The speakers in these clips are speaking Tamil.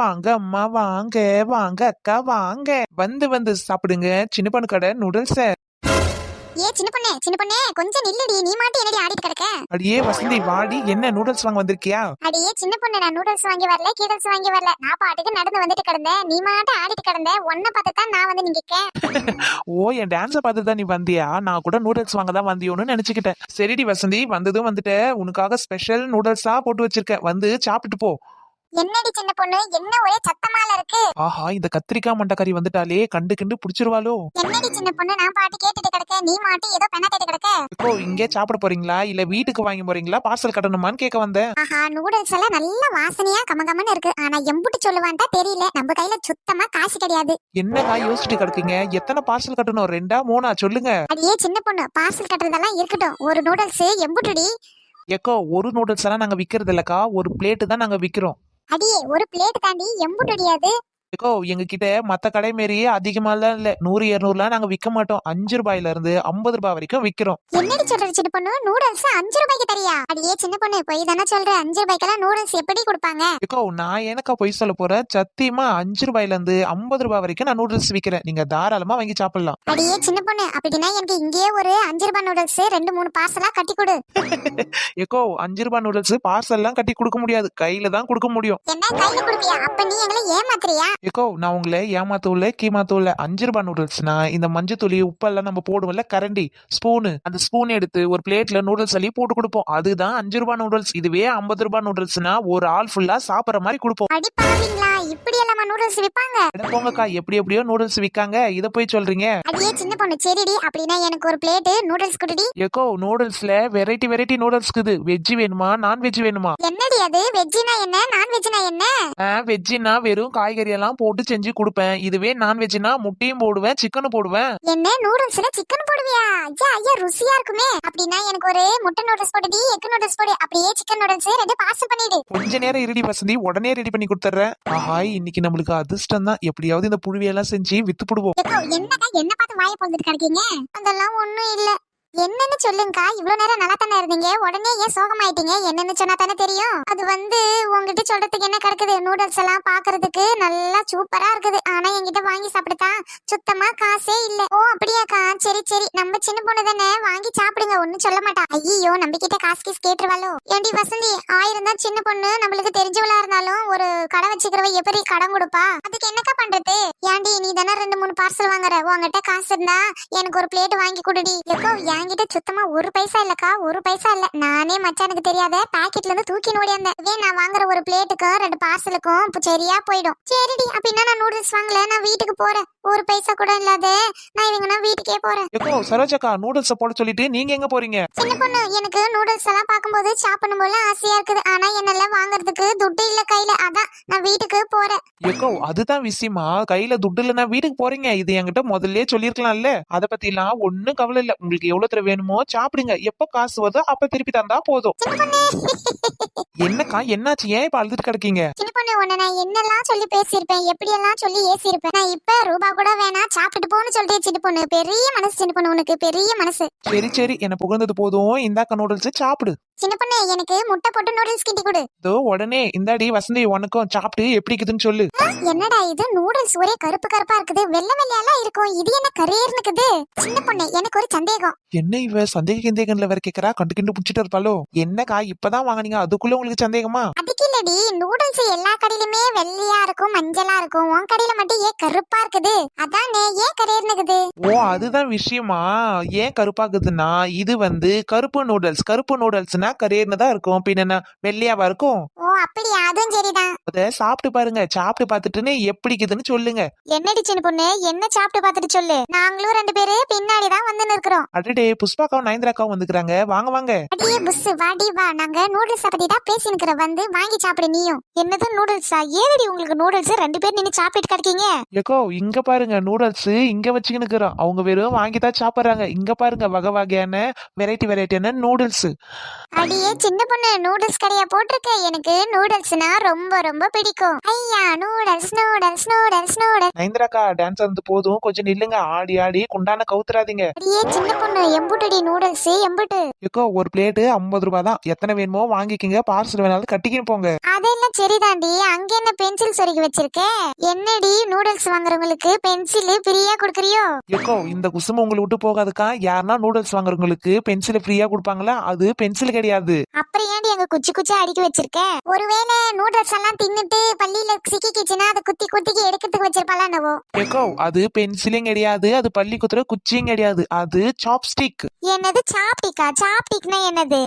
வாங்க அம்மா வாங்க. வாங்க அக்கா வாங்க. வந்து வந்து சாப்பிடுங்க சின்ன பொண்ணு கடை நூடுல்ஸ. சின்ன பொண்ணே கொஞ்சம் நில்லுடி. நீ மாட்டி என்னடி ஆடிட்டு கிடக்க? அடியே வசந்தி வாடி, என்ன நூடுல்ஸ் வாங்க வந்திருக்கியா? அடியே சின்ன பொண்ணு, நான் நூடுல்ஸ் வாங்கி வரல, கீடல்ஸ் வாங்கி வரல. நான் பாட்டுக்கு நடந்து வந்துட்டு கிடந்தேன். நீ மாட்ட ஆடிட்டு கிடந்த. உன்னை பார்த்து தான் நான் வந்து நிக்கேன். ஓ, என் டான்ஸ பார்த்து தான் நீ வந்தியா? நான் கூட நூடுல்ஸ் வாங்க தான் வந்தியோன்னு நினைச்சுக்கிட்டேன். சரிடி வசந்தி, வந்ததும் வந்துட்ட. உனக்காக ஸ்பெஷல் நூடுல்ஸா போட்டு வச்சிருக்கேன், வந்து சாப்பிட்டுட்டு போ. என்னடி சின்ன பொண்ணு, என்ன ஒரே சத்தமால இருக்கு? ஆஹா, இந்த கத்திரிக்காய் மண்டக்கறி வந்துட்டாலே கண்டு கிண்டு புடிச்சிருவாளோ. என்னடி சின்ன பொண்ணு, நான் பாட்டு கேட்டுட்டு கிடக்க, நீ மாட்டி ஏதோ பெண்ணாட்டிட்டு கிடக்க. இப்போ இங்கே சாப்பிட போறீங்களா இல்ல வீட்டுக்கு வாங்கி போறீங்களா, பார்சல் கட்டணுமான்னு கேட்க வந்தேன். ஆஹா, நூடுல்ஸ் எல்லாம் நல்ல வாசனையா கமகமன்னு இருக்கு. ஆனா எம்புட்டு சொல்லுவான்டா தெரியல. நம்ம கையில சுத்தமா காசு கிடையாது. என்னக்கா யோசிச்சுட்டு கிடக்கீங்க? எத்தனை பார்சல் கட்டணும்? 2 3 சொல்லுங்க. அடியே சின்ன பொண்ணு, பார்சல் கட்டுறதெல்லாம் இருக்கட்டும். ஒரு நூடுல்ஸ் எம்புட்டுடி? ஏக்கோ, ஒரு நூடுல்ஸ் எல்லாம் நாங்க விக்கிறது இல்லக்கா, ஒரு பிளேட்டு தான் நாங்க விக்கிறோம். அடியே ஒரு பிளேட் தாண்டி எம்புட்டுடியாது? ஏக்கோ, எங்க கிட்ட மத்த கடை மாரியே அதிகமாலாம் இல்ல, 100 200 நாங்க விற்க மாட்டோம். 5 ரூபாயில இருந்து 50 ரூபாய் வரைக்கும் விக்கிறோம். என்னடி சொல்ற சின்ன பொண்ணு, நூடுல்ஸ் 5 ரூபாய்க்கு தரியா? அடியே சின்ன பொண்ணு, போய் தானே சொல்ற. 5 ரூபாய்க்கெல்லாம் நூடுல்ஸ் எப்படி கொடுப்பாங்க? ஏக்கோ, நான் எனக்கா பொய் சொல்ல போறேன்? சத்தியமா 5 ரூபாயில இருந்து 50 ரூபாய் வரைக்கும் நான் நூடுல்ஸ் விக்கிறேன். நீங்க தாராளமா வாங்கி சாப்பிடலாம். அடியே சின்ன பொண்ணு, அப்படின்னா எனக்கு இங்கேயே ஒரு 5 ரூபாய் நூடுல்ஸ் 2 3 பார்சலா கட்டி கொடு. ஏக்கோ, 5 ரூபாய் நூடுல்ஸ் பார்சல் எல்லாம் கட்டி கொடுக்க முடியாது, கையில தான் கொடுக்க முடியும். என்ன கையில கொடுப்பியா? அப்ப நீ எங்களை ஏமாத்துறியா? ஏக்கோ, நான் உங்களை ஏமாத்தூல கீமாத்தூல. 5 ரூபாய் நூடுல்ஸ்னா இந்த மஞ்சள் தூளி உப்பெல்லாம் நம்ம போடுவோம்ல, கரண்டி ஸ்பூனு, அந்த ஸ்பூன் எடுத்து ஒரு பிளேட்ல நூடுல்ஸ் அள்ளி போட்டு கொடுப்போம். அதுதான் 5 ரூபாய் நூடுல்ஸ். இதுவே 50 ரூபாய் நூடுல்ஸ்னா ஒரு ஆள் ஃபுல்லா சாப்பிடுற மாதிரி கொடுப்போம். அடி பாவீங்களா, இப்படி எல்லாமா நூடுல்ஸ் விப்பாங்க? போங்கக்கா, எப்படி எப்படியோ நூடுல்ஸ் விக்காங்க, இத போய் சொல்றீங்க? அடியே சின்ன பொண்ணு, சரிடி, அப்படின்னா எனக்கு ஒரு பிளேட் நூடுல்ஸ் குடுடி. ஏக்கோ, நூடுல்ஸ்ல வெரைட்டி வெரைட்டி நூடுல்ஸ் இருக்குது. வெஜ் வேணுமா நான்வெஜ் வேணுமா? என்னடி அது? வெஜ்னா என்ன, நான்வெஜ்னா என்ன? வெஜ்ஜினா வெறும் காய்கறி எல்லாம் போட்டு செஞ்சு கொடுப்பேன். இதுவே நான்வெஜ்னா முட்டையும் போடுவேன், சிக்கனும் போடுவேன். என்ன நூடுல்ஸ்ல சிக்கன் போடுவியா? ஐயா ஐயா, ருசியா இருக்குமே. அப்படின்னா எனக்கு ஒரு முட்டை நூடுல்ஸ் போடுடி, எக் நூடுல்ஸ் போடு. அப்படியே சிக்கன் நூடுல்ஸ் 2 பார்சல் பண்ணிடு. கொஞ்ச நேரம் இருடி வசந்தி, உடனே ரெடி பண்ணி கொடுத்துறேன். ஆஹா, இன்னைக்கு நம்மளுக்கு அதிர்ஷ்டம் தான். எப்படியாவது இந்த புழுவியெல்லாம் செஞ்சு வித்து போடுவோம். என்னக்கா என்ன பார்த்து வாயை பொழுதுட்டு கிடைக்கீங்க? அதெல்லாம் ஒண்ணும் இல்ல. என்னன்னு சொல்லுங்கக்கா, இவ்வளவு நேரம் நல்லா தானே இருந்தீங்க, உடனே ஏன் சோகமாயிட்டீங்க? என்னன்னு சொன்னா தானே தெரியும். அது வந்து உங்ககிட்ட சொல்றதுக்கு என்ன கிடக்குது? நூடுல்ஸ் எல்லாம் பாக்குறதுக்கு நல்லா சூப்பரா இருக்குது. ஆனா என்கிட்ட வாங்கி சாப்பிடுதா சுத்தமா காசே இல்ல. ஓ அப்படியாக்கா, சரி சரி, நம்ம சின்ன பொண்ணு தானே, வாங்கி சாப்பிடுங்க, ஒண்ணும் சொல்ல மாட்டா. ஐயோ, நம்ம கிட்ட காசு கீஸ் கேட்டுருவாளோ? ஏண்டி வசந்தி, 1000 தான் சின்ன பொண்ணு நம்மளுக்கு தெரிஞ்சவளா இருந்தாலும் ஒரு கடை வச்சுக்கிறவ எப்படி கடன் கொடுப்பா? அதுக்கு என்னக்கா பண்றது? ஏண்டி நீ தானே 2 3 பார்சல் வாங்குற, உங்ககிட்ட காசு இருந்தா எனக்கு ஒரு பிளேட் வாங்கி கொடுடி. என்கிட்ட சுத்தமா ஒரு பைசா இல்லக்கா, ஒரு பைசா இல்ல. நானே மச்சானுக்கு தெரியாத பாக்கெட்ல இருந்து தூக்கி ஓடியாந்தேன். நான் வாங்குற ஒரு பிளேட்டுக்கும் 2 பார்சலுக்கும் சரியா போயிடும். சரிடி, அப்படின்னா நான் நூடுல்ஸ் வாங்கல, நான் வீட்டுக்கு போறேன். ஒரு பைசா கூட இல்லாத நான் இவங்க வீட்டுக்கே போறேன். ஏக்கோ, சரோஜாக்கா நூடுல்ஸ் போட சொல்லிட்டு நீங்க எங்க போறீங்க? சின்ன பொண்ணு, எனக்கு நூடுல்ஸ் எல்லாம் பாக்கும்போது சாப்பிடணும் போல ஆசையா இருக்குது. ஆனா என்னால வாங்குறதுக்கு துட்டு இல்ல கையில. அதான் நான் வீட்டுக்கு போறேன். ஏக்கோ, அதுதான் விஷயமா? கையில துட்டு இல்லைன்னா வீட்டுக்கு போறீங்க? இது என்கிட்ட முதல்ல சொல்லிருக்கலாம்ல. அத பத்தி எல்லாம் ஒண்ணும் கவலை இல்ல. உங்களுக்கு எவ்வளவு தர வேணுமோ சாப்பிடுங்க. எப்ப காசு வருதோ அப்ப திருப்பி தந்தா போதும். என்னக்கா என்னாச்சு? ஏன் இப்ப அழுதுட்டு கிடக்கீங்க? சின்ன பொண்ணு, உன்னை நான் என்னெல்லாம் சொல்லி பேசியிருப்பேன், எப்படி எல்லாம் சொல்லி ஏசியிருப்பேன். நான் இப்ப ரூபா கூட வேணா, சாப்பிட்டு போன்னு சொல்லிட்டு சின்ன பொண்ணு. பெரிய மனசு சின்ன பொண்ணு, உனக்கு பெரிய மனசு. சரி சரி, என்ன புகழ்ந்தது போதும். இந்தாக்க நூடுல்ஸ் சாப்பிடு. சின்ன பொண்ணு, எனக்கு முட்டை போட்டு நூடுல்ஸ் கிண்டி கொடு. இதோ உடனே இந்தாடி வசந்தி, உனக்கும் சாப்பிட்டு எப்படி இருக்குதுன்னு சொல்லு. என்னடா இது, நூடுல்ஸ் ஒரே கருப்பு கருப்பா இருக்குது, வெள்ளை வெள்ளையெல்லாம் இருக்கும். இது என்ன கரேர்னு இருக்குது? சின்ன பொண்ணு, எனக்கு ஒரு சந்தேகம். என்ன இவ சந்தேகத்துல வேற கேக்குறா? கண்டு கிண்டு புடிச்சிட்டு இருப்பாளோ? என்னக்கா இப்பதான் வாங்குனீங்க, அதுக்குள்ள உங்களுக்கு சந்தேகமா? அதுக்கு இல்லடி, நூடுல்ஸ் எல்லா கடையிலுமே வெள்ளையா இருக்கும், மஞ்சளா இருக்கும். உன் கடையில மட்டும் ஏன் கருப்பா இருக்குது? அதானே, ஏன் கரேர்னு இருக்குது? ஓ, அதுதான் விஷயமா? ஏன் கருப்பாக்குதுன்னா, இது வந்து கருப்பு நூடுல்ஸ். கருப்பு நூடுல்ஸ்னா கரேர்னு தான் இருக்கும், பின்ன வெள்ளையாவா இருக்கும். ஓ அப்படியா, அதுவும் சரிதான். அத சாப்பிட்டு பாருங்க, சாப்பிட்டு பார்த்துட்டுன்னு எப்படி இருக்குதுன்னு சொல்லுங்க. என்னடி சின்ன பொண்ணு, என்ன சாப்பிட்டு பார்த்துட்டு சொல்லு. நாங்களும் 2 பேரு பின்னாடிதான் வந்து நிற்கிறோம். அடடே, புஷ்பாக்காவும் நயன்தராக்காவும் வந்துக்கிறாங்க. வாங்க வாங்க. அடியே புஸ், வாடி வா. நாங்க நூடுல்ஸ் பத்தி தான் பேசி நிக்கிறோம், வந்து வாங்கி சாப்பிடு நீயும். என்னது நூடுல்ஸா? ஏதடி உங்களுக்கு நூடுல்ஸ்? 2 பேர் நின்னு சாப்பிட்டு கிடைக்கீங்க. ஏக்கோ, இங்க பாருங்க, நூடுல்ஸ் இங்க வச்சுக்கின்னு இருக்கிறோம். அவங்க வெறும் வாங்கி தான் சாப்பிடுறாங்க. இங்க பாருங்க, வகை வகையான வெரைட்டியான நூடுல்ஸ். அடியே சின்ன பொண்ணு, நூடுல்ஸ் கடையா போட்டிருக்க? எனக்கு நூடுல்ஸ்னா ரொம்ப ரொம்ப பிடிக்கும். ஐயா ஐயா நூடல்ஸ் நூடல்ஸ் நூடல்ஸ் நூடல்ஸ். நயன்தாராக்கா டான்ஸ் வந்து போதும், கொஞ்சம் நில்லுங்க. ஆடி ஆடி குண்டான கவுத்துறாதீங்க. அடியே சின்ன பொண்ணு எம்புட்டடி நூடல்ஸ் எம்புட்டு. ஏக்கோ ஒரு பிளேட்டு 50 ரூபாய் தான், எத்தனை வேணுமோ வாங்கிக்கிங்க, பார்சல் வேணாலும் கட்டிக்கின்னு போங்க. அதெல்லாம் சரிதாண்டி, அங்க என்ன பென்சில் சொருகி வச்சிருக்க? என்னடி நூடல்ஸ் வாங்குறவங்களுக்கு பென்சில் ஃப்ரீயா கொடுக்கறியோ? ஏக்கோ இந்த குசும உங்களை விட்டு போகாதுக்கா. யாருன்னா நூடுல்ஸ் வாங்குறவங்களுக்கு பென்சில் ஃப்ரீயா கொடுப்பாங்களா? அது பென்சில் கிடையாது. அப்புறம் ஏன்டி அங்க குச்சி குச்சி அடுக்கி வச்சிருக்க? ஒருவேளை நூடல்ஸ் எல்லாம் தின்னுட்டு பள்ளியில சிக்கிக்கிச்சுன்னா அதை குத்தி குத்திக்கு எடுக்கிறதுக்கு வச்சிருப்பாளா என்னவோ? ஏக்கோ அது பென்சிலும் கிடையாது, அது பள்ளி குத்துற குச்சியும் கிடையாது, அது சாப்ஸ்டிக். என்னது சாப்டிக்கா? சாப்டிக்னா என்னது?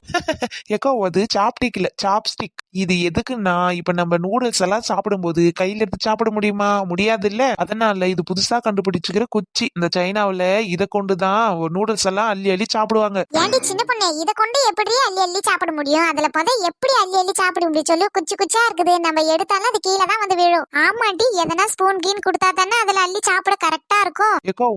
ஏக்கோ அது சாப்டிக் இல்ல, சாப்ஸ்டிக். இது எதுக்குன்னா இப்ப நம்ம நூடுல்ஸ் எல்லாம் சாப்பிடும்போது கையில எடுத்து சாப்பிட முடியுமா? முடியாது இல்ல. அதனால இது புதுசா கண்டுபிடிச்சுக்கிற குச்சி. இந்த சைனாவுல இத கொண்டுதான் நூடுல்ஸ் எல்லாம் அள்ளி அள்ளி சாப்பிடுவாங்க. ஏன்டி சின்ன பொண்ணு இத கொண்டு எப்படி அள்ளி அள்ளி சாப்பிட முடியும்? அதுல எப்படி அள்ளி அள்ளி சாப்பிட முடியும் சொல்லு? குச்சி குச்சியா இருக்குது, நம்ம எடுத்தாலும் அது கீழே தான் வந்து விழும். ஆமாண்டி, எதனா ஸ்பூன் கீன் கொடுத்தா தானே அதுல அள்ளி சாப்பிட கரெக்டா இருக்கும். ஏக்கோ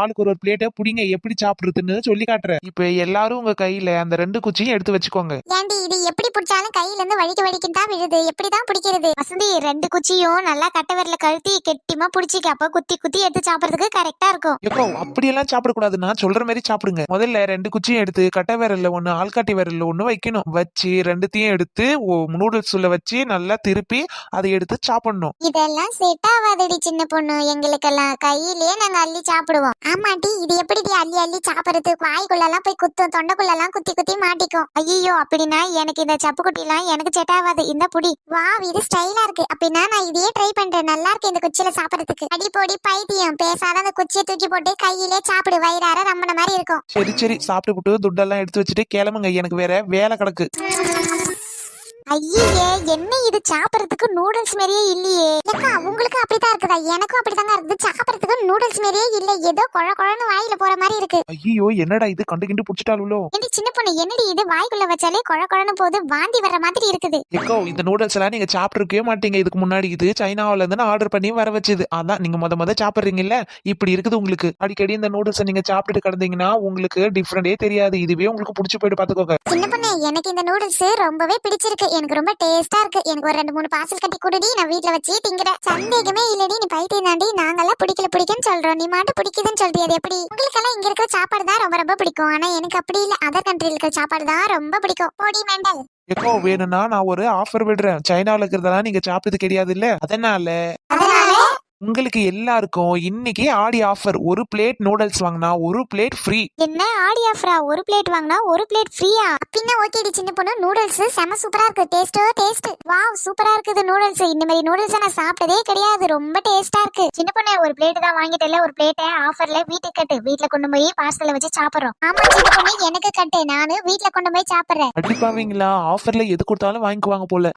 ஆளுக்கு ஒரு பிளேட்டை புடிங்க, எப்படி சாப்பிடுறதுன்னு சொல்லி காட்டுறேன். இப்ப எல்லாரும் உங்க கையில அந்த 2 குச்சியும் எடுத்து வச்சுக்கோங்க. ஏன்டி இது எப்படி பிடிச்சாலும் கையில இருந்து வலிக்கின்னு தான் விழுது, எப்படிதான் பிடிக்கிறது? வசந்தி 2 குச்சியும் நல்லா கட்ட விரல கழுத்தி கெட்டிமா பிடிச்சிக்க, அப்ப குத்தி குத்தி எடுத்து சாப்பிடுறதுக்கு கரெக்டா இருக்கும். ஏக்கோ அப்படியெல்லாம் சாப்பிடக்கூடாது, நான் சொல்ற மாதிரி சாப்பிடுங்க. முதல்ல 2 குச்சியும் எடுத்து கட்ட விரல்ல ஒண்ணு ஆள்காட்டி விரல்ல ஒண்ணு வைக்கணும். வச்சு 2த்தையும் எடுத்து நூடுல்ஸ் உள்ள வச்சு நல்லா திருப்பி அதை எடுத்து சாப்பிடணும். இதெல்லாம் செட் ஆகாதடி சின்ன பொண்ணு, எங்களுக்கெல்லாம் கையிலேயே நாங்க அள்ளி சாப்பிடுவோம். ஆமாட்டி, இது எப்படி அள்ளி அள்ளி சாப்பிடுறது? வாய்க்குள்ள எல்லாம் போய் குத்தும், தொண்டைக்குள்ள எல்லாம் குத்தி குத்தி மாட்டிக்கும். ஐயோ, அப்படின்னா எனக்கு இந்த சப்பு குட்டி எல்லாம் எனக்கு செட் ஆகாது. இந்த புடி வா, இது ஸ்டைலா இருக்கு. அப்படின்னா நான் இதையே ட்ரை பண்றேன். நல்லா இருக்கு இந்த குச்சியில சாப்பிடறதுக்கு. அடி போடி பைத்தியம், பேசாத அந்த குச்சியை தூக்கி போட்டு கையிலே சாப்பிடு, வயிறார ரம்மன மாதிரி இருக்கும். சரி சாப்பிட்டு துட்டெல்லாம் எடுத்து வச்சுட்டு கிளம்புங்க, எனக்கு வேற வேலை கிடக்கு. ஐயே, என்ன இது சாப்பிடறதுக்கு நூடுல்ஸ் மாதிரியே இல்லையே. ஏக்கா உங்களுக்கு அப்படித்தான் இருக்குதா? எனக்கும் அப்படித்தாங்க இருக்குது. சாப்பிடறதுக்கு நூடுல்ஸ் மாதிரியே இல்ல, ஏதோ கொழ கொழன்னு வாயில போற மாதிரி இருக்கு. ஐயோ என்னடா இது, கண்டு புடிச்சிட்டாலுலோ. ஏண்டி சின்ன பொண்ணு, என்னடி இது வாய்க்குள்ள வச்சாலே கொழ கொழன்னு போது, வாந்தி வர்ற மாதிரி இருக்குது. ஏக்கோ இந்த நூடுல்ஸ் எல்லாம் நீங்க சாப்பிட்டுருக்கவே மாட்டீங்க இதுக்கு முன்னாடி. இது சைனாவில இருந்து ஆர்டர் பண்ணி வர வச்சது. அதான் நீங்க முத சாப்பிடுறீங்கல்ல, இப்படி இருக்குது உங்களுக்கு. அடிக்கடி இந்த நூடுல்ஸ் நீங்க சாப்பிட்டுட்டு கிடந்தீங்கன்னா உங்களுக்கு டிஃபரெண்டே தெரியாது. இதுவே உங்களுக்கு பிடிச்சி போயிட்டு பாத்துக்கோங்க. சின்ன பொண்ணு, எனக்கு இந்த நூடுல்ஸ் ரொம்பவே பிடிச்சிருக்கு. எனக்கு ரொம்ப டேஸ்டா இருக்கு. எனக்கு ஒரு 2-3 பார்சல் கட்டி கொடுடி, நான் வீட்ல வச்சு திங்கிறேன். சந்தேகமே இல்லடி, நீ பைத்தியம் தாண்டி. நாங்கெல்லாம் பிடிக்குன்னு சொல்றோம், நீ மாட்டு பிடிக்குதுன்னு சொல்றிய. அது எப்படி? உங்களுக்கு எல்லாம் இங்க இருக்கிற சாப்பாடு தான் ரொம்ப பிடிக்கும், ஆனா எனக்கு அப்படி இல்ல. அதர் கண்ட்ரில இருக்கிற சாப்பாடு தான் ரொம்ப பிடிக்கும். போடி மெண்டல். ஏக்கோ வேணும்னா நான் ஒரு ஆஃபர் விடுறேன். சைனாவில இருக்கிறதெல்லாம் நீங்க சாப்பிட்டது கிடையாது இல்ல, அதனால உங்களுக்கு எல்லாருக்கும் இன்னைக்கு ஆடி ஆஃபர். ஒரு பிளேட் நூடுல்ஸ் வாங்கினா ஒரு பிளேட் ஃப்ரீ. என்ன ஆடி ஆஃபரா? ஒரு பிளேட் வாங்கினா ஒரு பிளேட் ஃப்ரீயா? அப்படின்னா ஓகேடி சின்ன பொண்ணு, நூடுல்ஸ் செம சூப்பரா இருக்கு. டேஸ்ட் வாவ், சூப்பரா இருக்குது நூடுல்ஸ். இந்த மாதிரி நூடுல்ஸ் நான் சாப்பிட்டதே கிடையாது, ரொம்ப டேஸ்டா இருக்கு. சின்ன பொண்ணு, ஒரு பிளேட் தான் வாங்கிட்டல, ஒரு பிளேட்டை ஆஃபர்ல வீட்டுக்கு கட்டு, வீட்ல கொண்டு போய் பார்சல்ல வச்சு சாப்பிடுறோம். ஆமா சின்ன பொண்ணு, எனக்கு கட்டு, நானு வீட்ல கொண்டு போய் சாப்பிடுறேன். அடிப்பாவீங்களா? ஆஃபர்ல எது கொடுத்தாலும் வாங்கிக்குவாங்க போல.